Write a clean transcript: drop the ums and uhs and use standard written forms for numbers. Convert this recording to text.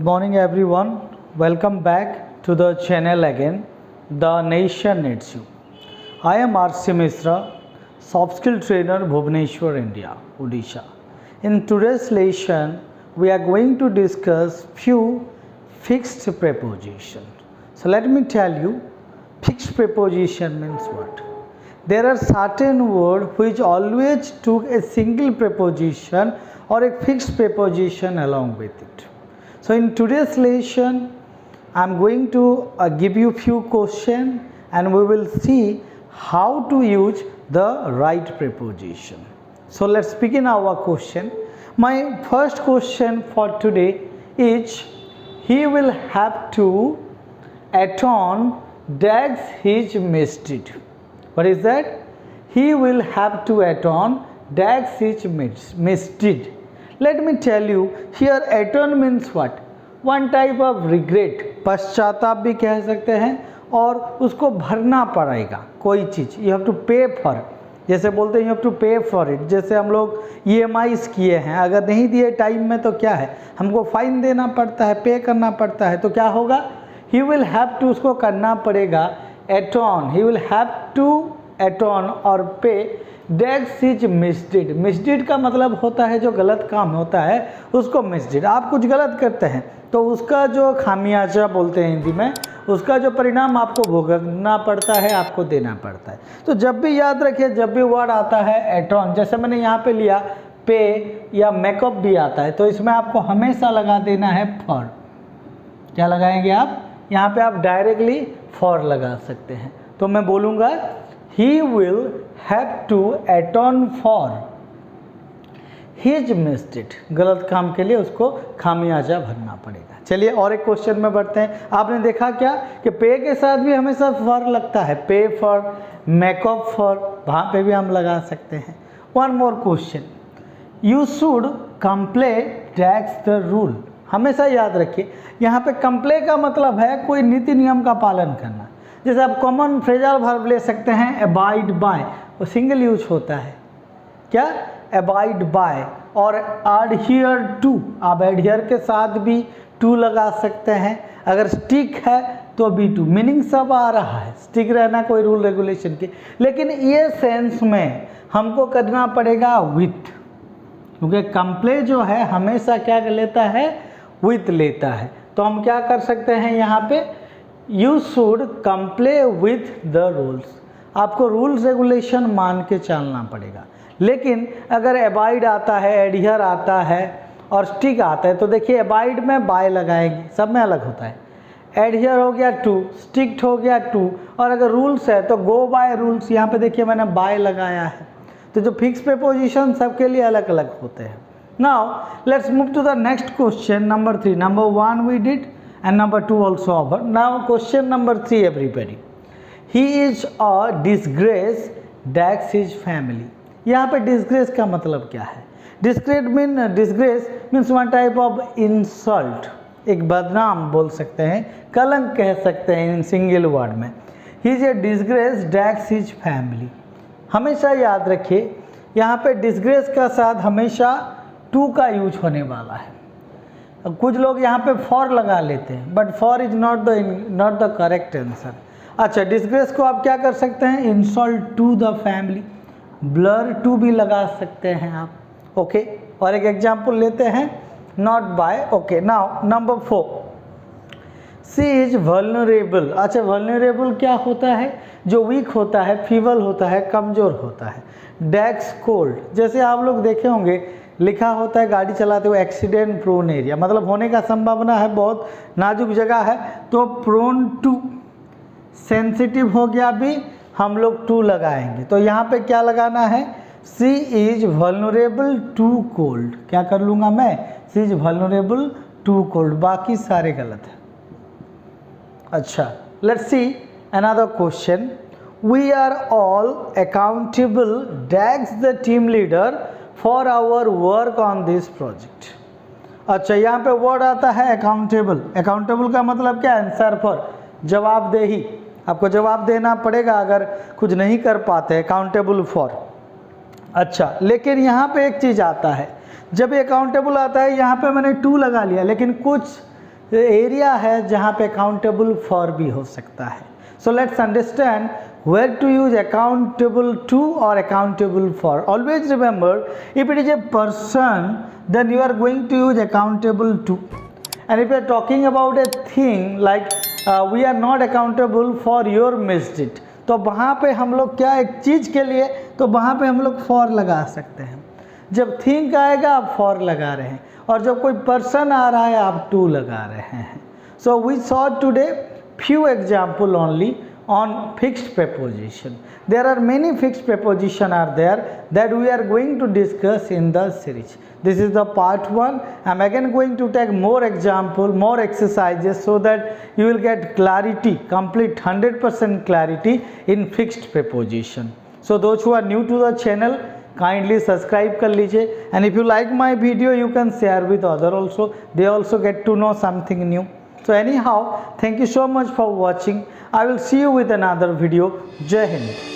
morning everyone. Welcome back to the channel again. The nation needs you. I am RC Misra, soft skill trainer, Bhubaneswar, India, Odisha. In today's lesson, we are going to discuss few fixed preposition. So let me tell you, fixed preposition means what? There are certain words which always took a single preposition or a fixed preposition along with it. So in today's lesson, I am going to give you few questions and we will see how to use the right preposition. So let's begin our question. My first question for today is, he will have to atone dash his misdeed. What is that? He will have to atone dash his misdeed. Let me tell you, here atone means what? One type of regret, पश्चाताप भी कह सकते हैं, और उसको भरना पड़ेगा कोई चीज़. You have to pay for, जैसे बोलते हैं you have to pay for it. जैसे हम लोग EMIs किए हैं, अगर नहीं दिए टाइम में तो क्या है, हमको फाइन देना पड़ता है, पे करना पड़ता है, तो क्या होगा? He will have to, उसको करना पड़ेगा atone. He will have to atone और pay dash his misdeed. Misdeed का मतलब होता है जो गलत काम होता है उसको misdeed. आप कुछ गलत करते हैं तो उसका जो खामियाजा बोलते हैं हिंदी में, उसका जो परिणाम आपको भुगतना पड़ता है, आपको देना पड़ता है. तो जब भी याद रखिए, जब भी वर्ड आता है atone, जैसे मैंने यहाँ पे लिया पे या मेकअप भी आता है, तो इसमें आपको हमेशा लगा देना है for. क्या लगाएंगे आप? यहाँ पे आप डायरेक्टली for लगा सकते हैं. तो मैं बोलूँगा he will have to atone for his misdeed. गलत काम के लिए उसको खामियाजा भरना पड़ेगा. चलिए और एक क्वेश्चन में बढ़ते हैं. आपने देखा क्या कि पे के साथ भी हमेशा फॉर लगता है, पे फॉर, मेकअप फॉर, वहाँ पे भी हम लगा सकते हैं. One more question, you should comply dash the rule. हमेशा याद रखिए, यहाँ पे कंप्ले का मतलब है कोई नीति नियम का पालन करना. जैसे आप कॉमन फ्रेजल वर्ब ले सकते हैं अबाइड बाय, वो सिंगल यूज होता है. क्या? Abide by. और एडहियर टू, आप एडहियर के साथ भी टू लगा सकते हैं. अगर स्टिक है तो भी टू. मीनिंग सब आ रहा है, स्टिक रहना कोई रूल रेगुलेशन की, लेकिन ये सेंस में हमको करना पड़ेगा विथ, क्योंकि कंप्ले जो है हमेशा क्या लेता है? विथ लेता है. तो हम क्या कर सकते हैं यहाँ पे? You should comply with the rules. आपको रूल्स रेगुलेशन मान के चलना पड़ेगा. लेकिन अगर अबाइड आता है, एडहियर आता है और स्टिक आता है, तो देखिए अबाइड में बाय लगाएंगे, सब में अलग होता है. एडहियर हो गया टू, स्टिक्ट हो गया टू, और अगर रूल्स है तो गो बाय रूल्स. यहाँ पे देखिए मैंने बाय लगाया है. तो जो फिक्स प्रीपोजिशन सबके लिए अलग अलग होते हैं. Now let's move to the next question, number 3. Number 1 we did and number 2 also over. Now question number 3 everybody. He is a disgrace dash his family. यहाँ पे disgrace का मतलब क्या है? Disgrace means one type of insult. एक बदनाम बोल सकते हैं, कलंक कह सकते हैं इन सिंगल वर्ड में. He is a disgrace dash his family. हमेशा याद रखिए, यहाँ पे disgrace का साथ हमेशा to का यूज होने वाला है. कुछ लोग यहाँ पे फॉर लगा लेते हैं, but for is not the correct answer. अच्छा, डिस्ग्रेस को आप क्या कर सकते हैं? Insult to the family. Blur to भी लगा सकते हैं आप. ओके, और एक एग्जांपल लेते हैं, not by. Okay, now number 4, she is vulnerable. अच्छा, वल्नरेबल क्या होता है? जो वीक होता है, फीबल होता है, कमज़ोर होता है. डैक्स कोल्ड, जैसे आप लोग देखे होंगे लिखा होता है गाड़ी चलाते हुए एक्सीडेंट प्रोन एरिया, मतलब होने का संभावना है, बहुत नाजुक जगह है, तो प्रोन टू. सेंसिटिव हो गया भी, हम लोग टू लगाएंगे. तो यहाँ पे क्या लगाना है? She is vulnerable to cold. क्या कर लूँगा मैं? She is vulnerable to cold. बाकी सारे गलत है. अच्छा, let's see another question. We are all accountable dash the team leader for our work on this project. अच्छा, यहाँ पे वर्ड आता है अकाउंटेबल. अकाउंटेबल का मतलब क्या? आंसर फॉर, जवाबदेही. आपको जवाब देना पड़ेगा अगर कुछ नहीं कर पाते. Accountable for. अच्छा, लेकिन यहाँ पे एक चीज़ आता है, जब ये अकाउंटेबल आता है यहाँ पे मैंने टू लगा लिया, लेकिन कुछ एरिया है जहाँ पे अकाउंटेबल फॉर भी हो सकता है. So let's understand where to use accountable to or accountable for. Always remember, if it is a person, then you are going to use accountable to. And if you are talking about a thing like we are not accountable for your misdeed, तो वहाँ पे हम लोग क्या, एक चीज़ के लिए तो वहाँ पे हम लोग for लगा सकते हैं. जब थिंक आएगा आप फॉर लगा रहे हैं, और जब कोई पर्सन आ रहा है आप टू लगा रहे हैं. So we saw today few example only on fixed preposition. There are many fixed preposition are there that we are going to discuss in the series. This is the part 1. I'm again going to take more example, more exercises, so that you will get clarity, complete 100% clarity in fixed preposition. So those who are new to the channel, kindly subscribe कर लीजिए. And if you like my video, you can share with other also. They also get to know something new. So anyhow, thank you so much for watching. I will see you with another video. Jai Hind.